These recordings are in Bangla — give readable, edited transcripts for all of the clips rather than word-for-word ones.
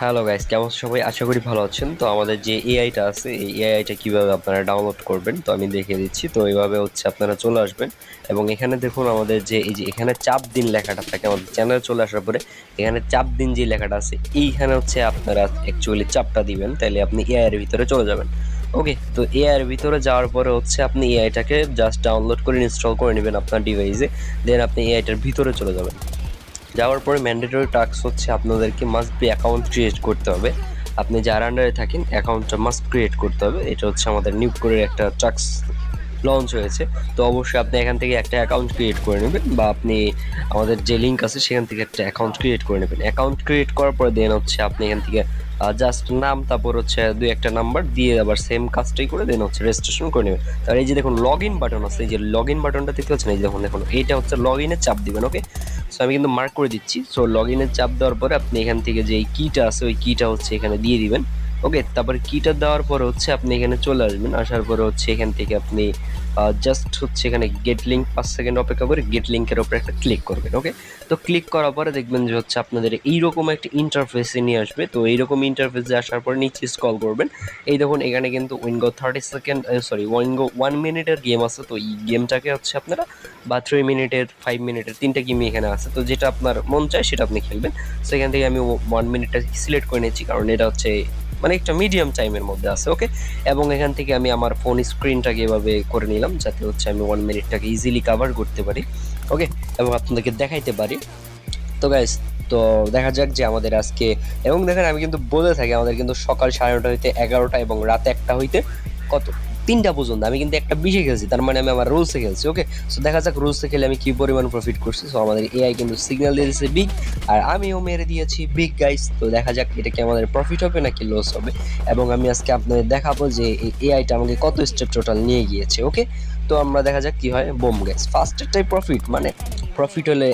হ্যালো গাইস, কেমন আছেন সবাই? আশা করি ভালো আছেন। তো আমাদের যে এআইটা আছে, এই এআইটা কিভাবে আপনারা ডাউনলোড করবেন তো আমি দেখিয়ে দিচ্ছি। তো এইভাবে হচ্ছে আপনারা চলে আসবেন এবং এখানে দেখুন আমাদের যে এই যে এখানে চাপ দিন লেখাটা থাকে আমাদের চ্যানেলে চলে আসার পরে এখানে চাপ দিন যে লেখাটা আছে এইখানে হচ্ছে আপনারা অ্যাকচুয়ালি চাপটা দিবেন, তাইলে আপনি এআই এর ভিতরে চলে যাবেন। ওকে, তো এআই এর ভিতরে যাওয়ার পরে হচ্ছে আপনি এআইটাকে জাস্ট ডাউনলোড করে ইনস্টল করে নেবেন আপনার ডিভাইসে, দেন আপনি এআইটার ভিতরে চলে যাবেন। যাওয়ার পরে ম্যান্ডেটরি টাস্ক হচ্ছে আপনাদেরকে মাস্ট বি অ্যাকাউন্ট ক্রিয়েট করতে হবে। আপনি যার আন্ডারে থাকেন অ্যাকাউন্টটা মাস্ট ক্রিয়েট করতে হবে। এটা হচ্ছে আমাদের নিউ করে একটা টাস্ক লঞ্চ হয়েছে। তো অবশ্যই আপনি এখান থেকে একটা অ্যাকাউন্ট ক্রিয়েট করে নেবেন, বা আপনি আমাদের যে লিঙ্ক আছে সেখান থেকে একটা অ্যাকাউন্ট ক্রিয়েট করে নেবেন। অ্যাকাউন্ট ক্রিয়েট করার পরে দেন হচ্ছে আপনি এখান থেকে জাস্ট নাম, তারপর হচ্ছে দুই একটা নাম্বার দিয়ে আবার সেম কাজটাই করে দেন হচ্ছে রেজিস্ট্রেশন করে নেবেন। তার এই যে দেখুন লগ ইন বাটন আছে, এই যে লগ ইন বাটনটা দেখতে পাচ্ছেন, এই যে দেখুন দেখুন এইটা হচ্ছে লগ ইনের চাপ দিবেন। ওকে, সো আমি কিন্তু মার্ক করে দিচ্ছি। সো লগ ইনের চাপ দেওয়ার পরে আপনি এখান থেকে যে কিটা আছে ওই কিটা হচ্ছে এখানে দিয়ে দিবেন। ওকে, তারপরে কিটা দেওয়ার পরে হচ্ছে আপনি এখানে চলে আসবেন। আসার পরে হচ্ছে এখান থেকে আপনি জাস্ট হচ্ছে এখানে গেট লিঙ্ক 5 সেকেন্ড অপেক্ষা করে গেট লিঙ্কের উপরে একটা ক্লিক করবেন। ওকে, তো ক্লিক করার পরে দেখবেন যে হচ্ছে আপনাদের এইরকম একটা ইন্টারফেসে নিয়ে আসবে। তো এইরকম ইন্টারফেসে আসার পর নিচে স্ক্রল করবেন। এই দেখুন এখানে কিন্তু উইনগো 30 সেকেন্ড উইনগো 1 মিনিটের গেম আছে। তো এই গেমটাকে হচ্ছে আপনারা বা 3 মিনিটের 5 মিনিটের তিনটা গেমই এখানে আছে। তো যেটা আপনার মন চায় সেটা আপনি খেলবেন। সো এখান থেকে আমি 1 মিনিটটা সিলেক্ট করে নিয়েছি, কারণ এটা হচ্ছে মানে একটা মিডিয়াম টাইমের মধ্যে আছে। ওকে, এবং এখান থেকে আমি আমার ফোন স্ক্রিনটাকে এভাবে করে নিলাম যাতে হচ্ছে আমি 1 মিনিটটাকে ইজিলি কাভার করতে পারি। ওকে, এবং আপনাদেরকে দেখাইতে পারি। তো গাইস, তো দেখা যাক যে আমাদের আজকে, এবং দেখেন আমি কিন্তু বলে থাকি আমাদের কিন্তু সকাল 9:30 হইতে 11টা এবং রাত 1টা হইতে কত 3টা পর্যন্ত আমি কিন্তু একটা বিশে খেলছি, তার মানে আমি আমার রুলসে খেলছি। ওকে, সো দেখা যাক রুলসে খেলে আমি কি পরিমাণ প্রফিট করছি। সো আমাদের এআই কিন্তু সিগন্যাল দিয়ে দিয়েছে বিগ, আর আমিও মেরে দিয়েছি বিগ গাইস। তো দেখা যাক এটা কি আমাদের প্রফিট হবে নাকি লস হবে, এবং আমি আজকে আপনাদের দেখাবো যে এই এআইটা আমাকে কত স্টেপ টোটাল নিয়ে গিয়েছে। ওকে, তো আমরা দেখা যাক কি হয়। বোম গাইস, ফার্স্টেরটাই প্রফিট, মানে প্রফিট হলে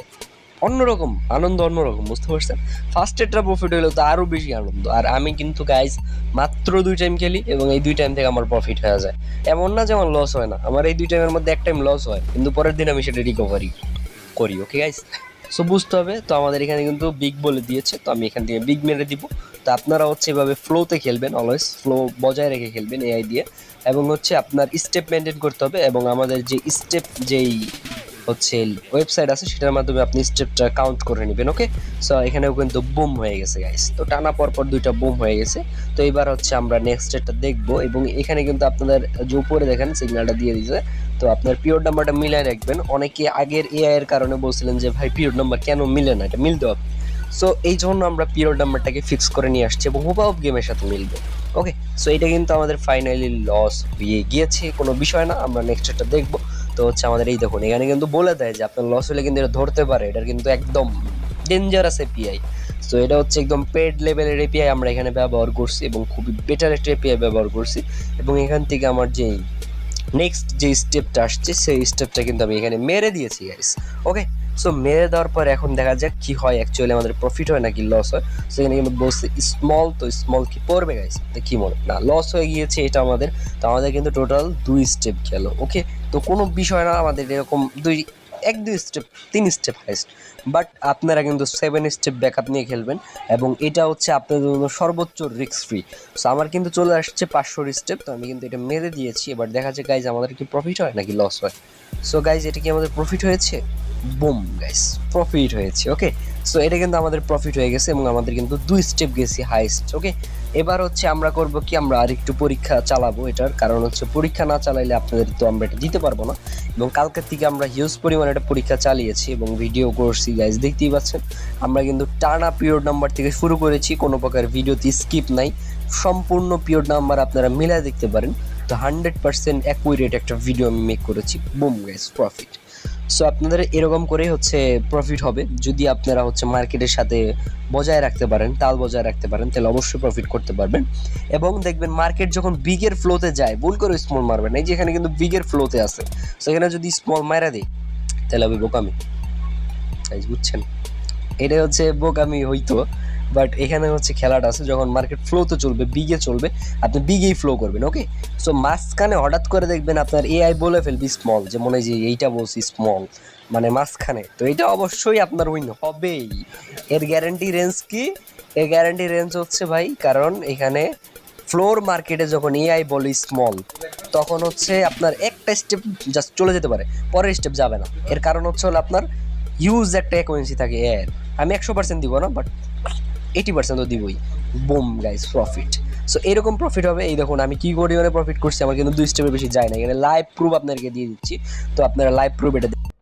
অন্যরকম আনন্দ, অন্যরকম, বুঝতে পারছেন? ফার্স্ট এডটা প্রফিট হলে তো আরো বেশি আনন্দ। আর আমি কিন্তু গাইজ মাত্র 2 টাইম খেলি এবং এই 2 টাইম থেকে আমার প্রফিট হয়ে যায়। এমন না যে আমার লস হয় না, আমার এই 2 টাইমের মধ্যে এক টাইম লস হয় কিন্তু পরের দিন আমি সেটা রিকভারি করি। ওকে গাইজ, সো বুঝতে হবে। তো আমাদের এখানে কিন্তু বিগ বলে দিয়েছে, তো আমি এখান থেকে বিগ মেরে দিব। তো আপনারা হচ্ছে এভাবে ফ্লোতে খেলবেন, অলওয়েজ ফ্লো বজায় রেখে খেলবেন এআই দিয়ে, এবং হচ্ছে আপনার স্টেপ মেনটেন করতে হবে। এবং আমাদের যে স্টেপ যেই হচ্ছে ওয়েবসাইট আছে সেটার মাধ্যমে আপনি স্টেপটা কাউন্ট করে নেবেন। ওকে, সো এখানেও কিন্তু বুম হয়ে গেছে গাইস। তো টানা পরপর 2টা বুম হয়ে গেছে। তো এবার হচ্ছে আমরা নেক্সট স্টেপটা দেখবো, এবং এখানে কিন্তু আপনাদের যে উপরে দেখেন সিগন্যালটা দিয়ে দিয়েছে। তো আপনার পিরিয়ড নাম্বারটা মিলাই রাখবেন। অনেকে আগের এআই এর কারণে বলছিলেন যে ভাই পিরিয়ড নাম্বার কেন মিলে না, এটা মিলতে হবে। সো এই জন্য আমরা পিরিয়ড নাম্বারটাকে ফিক্স করে নিয়ে আসছি এবং হুবহু গেমের সাথে মিলবে। ওকে, সো এটা কিন্তু আমাদের ফাইনালি লস হয়ে গিয়েছে, কোনো বিষয় না, আমরা নেক্সট একটা দেখবো। তো হচ্ছে আমাদের এই দেখুন এখানে কিন্তু বলে দেয় যে আপনার লস হলে কিন্তু এটা ধরতে পারে, এটার কিন্তু একদম ডেঞ্জারাস এপিআই। সো এটা হচ্ছে একদম পেড লেভেলের এপিআই আমরা এখানে ব্যবহার করছি এবং খুবই বেটার একটা এপিআই ব্যবহার করছি। এবং এখান থেকে আমার যে নেক্সট যে স্টেপটা আসছে সেই স্টেপটা কিন্তু আমি এখানে মেরে দিয়েছি গাইস। ওকে, সো মেরে দেওয়ার পর এখন দেখা যাক কি হয়, অ্যাকচুয়ালি আমাদের প্রফিট হয় নাকি লস হয়। সো এখানে কিন্তু বলছে স্মল, তো স্মল কি পড়বে গাইস, কি মনে না লস হয়ে গিয়েছে এটা আমাদের। তো আমাদের কিন্তু টোটাল 2 স্টেপ গেল। ওকে, তো কোনো বিষয় না, আমাদের এরকম 2 স্টেপ 3 স্টেপ হাইস্ট, বাট আপনারা কিন্তু 7 স্টেপ ব্যাকআপ নিয়ে খেলবেন, এবং এটা হচ্ছে আপনাদের জন্য সর্বোচ্চ রিস্ক ফ্রি। সো আমার কিন্তু চলে আসছে 500 স্টেপ, তো আমি কিন্তু এটা মেরে দিয়েছি। এবার দেখা যাচ্ছে গাইজ আমাদের কি প্রফিট হয় নাকি লস হয়। সো গাইজ এটা কি আমাদের প্রফিট হয়েছে? বুম গাইজ, প্রফিট হয়েছে। ওকে, সো এটা কিন্তু আমাদের প্রফিট হয়ে গেছে এবং আমাদের কিন্তু 2 স্টেপ গেছি হাইস্ট। ওকে, এবার হচ্ছে আমরা করব কি, আমরা আরেকটু পরীক্ষা চালাবো এটার, কারণ হচ্ছে পরীক্ষা না চালাইলে আপনাদের তো আমরা এটা দিতে পারবো না। এবং কালকের থেকে আমরা হিউজ পরিমাণে একটা পরীক্ষা চালিয়েছি এবং ভিডিও করছি গাইজ, দেখতেই পাচ্ছেন। আমরা কিন্তু টানা পিরিয়ড নাম্বার থেকে শুরু করেছি, কোনো প্রকার ভিডিওতে স্কিপ নাই, সম্পূর্ণ পিরিয়ড নাম্বার আপনারা মিলাই দেখতে পারেন। তো 100% অ্যাকুরেট একটা ভিডিও আমি মেক করেছি। Broom guys, profit. সো আপনাদের এরকম করেই হচ্ছে প্রফিট হবে, যদি আপনারা হচ্ছে মার্কেটের সাথে বজায় রাখতে পারেন, তাল বজায় রাখতে পারেন, তাহলে অবশ্যই প্রফিট করতে পারবেন। এবং দেখবেন মার্কেট যখন বিগের ফ্লোতে যায়, ভুল করে স্মল মারবেন, এই যে এখানে কিন্তু বিগের ফ্লোতে আছে, সেখানে যদি স্মল মারা দিই তাহলে হবে বোকামি, বুঝছেন? এটাই হচ্ছে বোকামি হইতো। বাট এখানে হচ্ছে খেলাটা আছে, যখন মার্কেট ফ্লোতে চলবে, বিগে চলবে, আপনি বিগেই ফ্লো করবেন। ওকে, সো মাঝখানে হঠাৎ করে দেখবেন আপনার এআই বলে ফেলবি স্মল, যে মনে হয় যে এইটা বলছি স্মল, মানে মাঝখানে, তো এটা অবশ্যই আপনার উইন হবেই। এর গ্যারান্টি রেঞ্জ কি? এর গ্যারান্টি রেঞ্জ হচ্ছে ভাই, কারণ এখানে ফ্লোর মার্কেটে যখন এআই বলে স্মল, তখন হচ্ছে আপনার একটা স্টেপ জাস্ট চলে যেতে পারে, পরের স্টেপ যাবে না। এর কারণ হচ্ছে হলো আপনার হিউজ একটা অ্যাকুয়েন্সি থাকে এর। আমি 100% দিব না, বাট 80% তো দিবই। Broom guys, profit. সো এরকম প্রফিট হবে। এই দেখুন আমি কি পরিমাণে প্রফিট করছি, আমার কিন্তু 2 স্টেপের বেশি যায় না। এখানে লাইভ প্রুফ আপনাদেরকে দিয়ে দিচ্ছি, তো আপনারা লাইভ প্রুফ এটা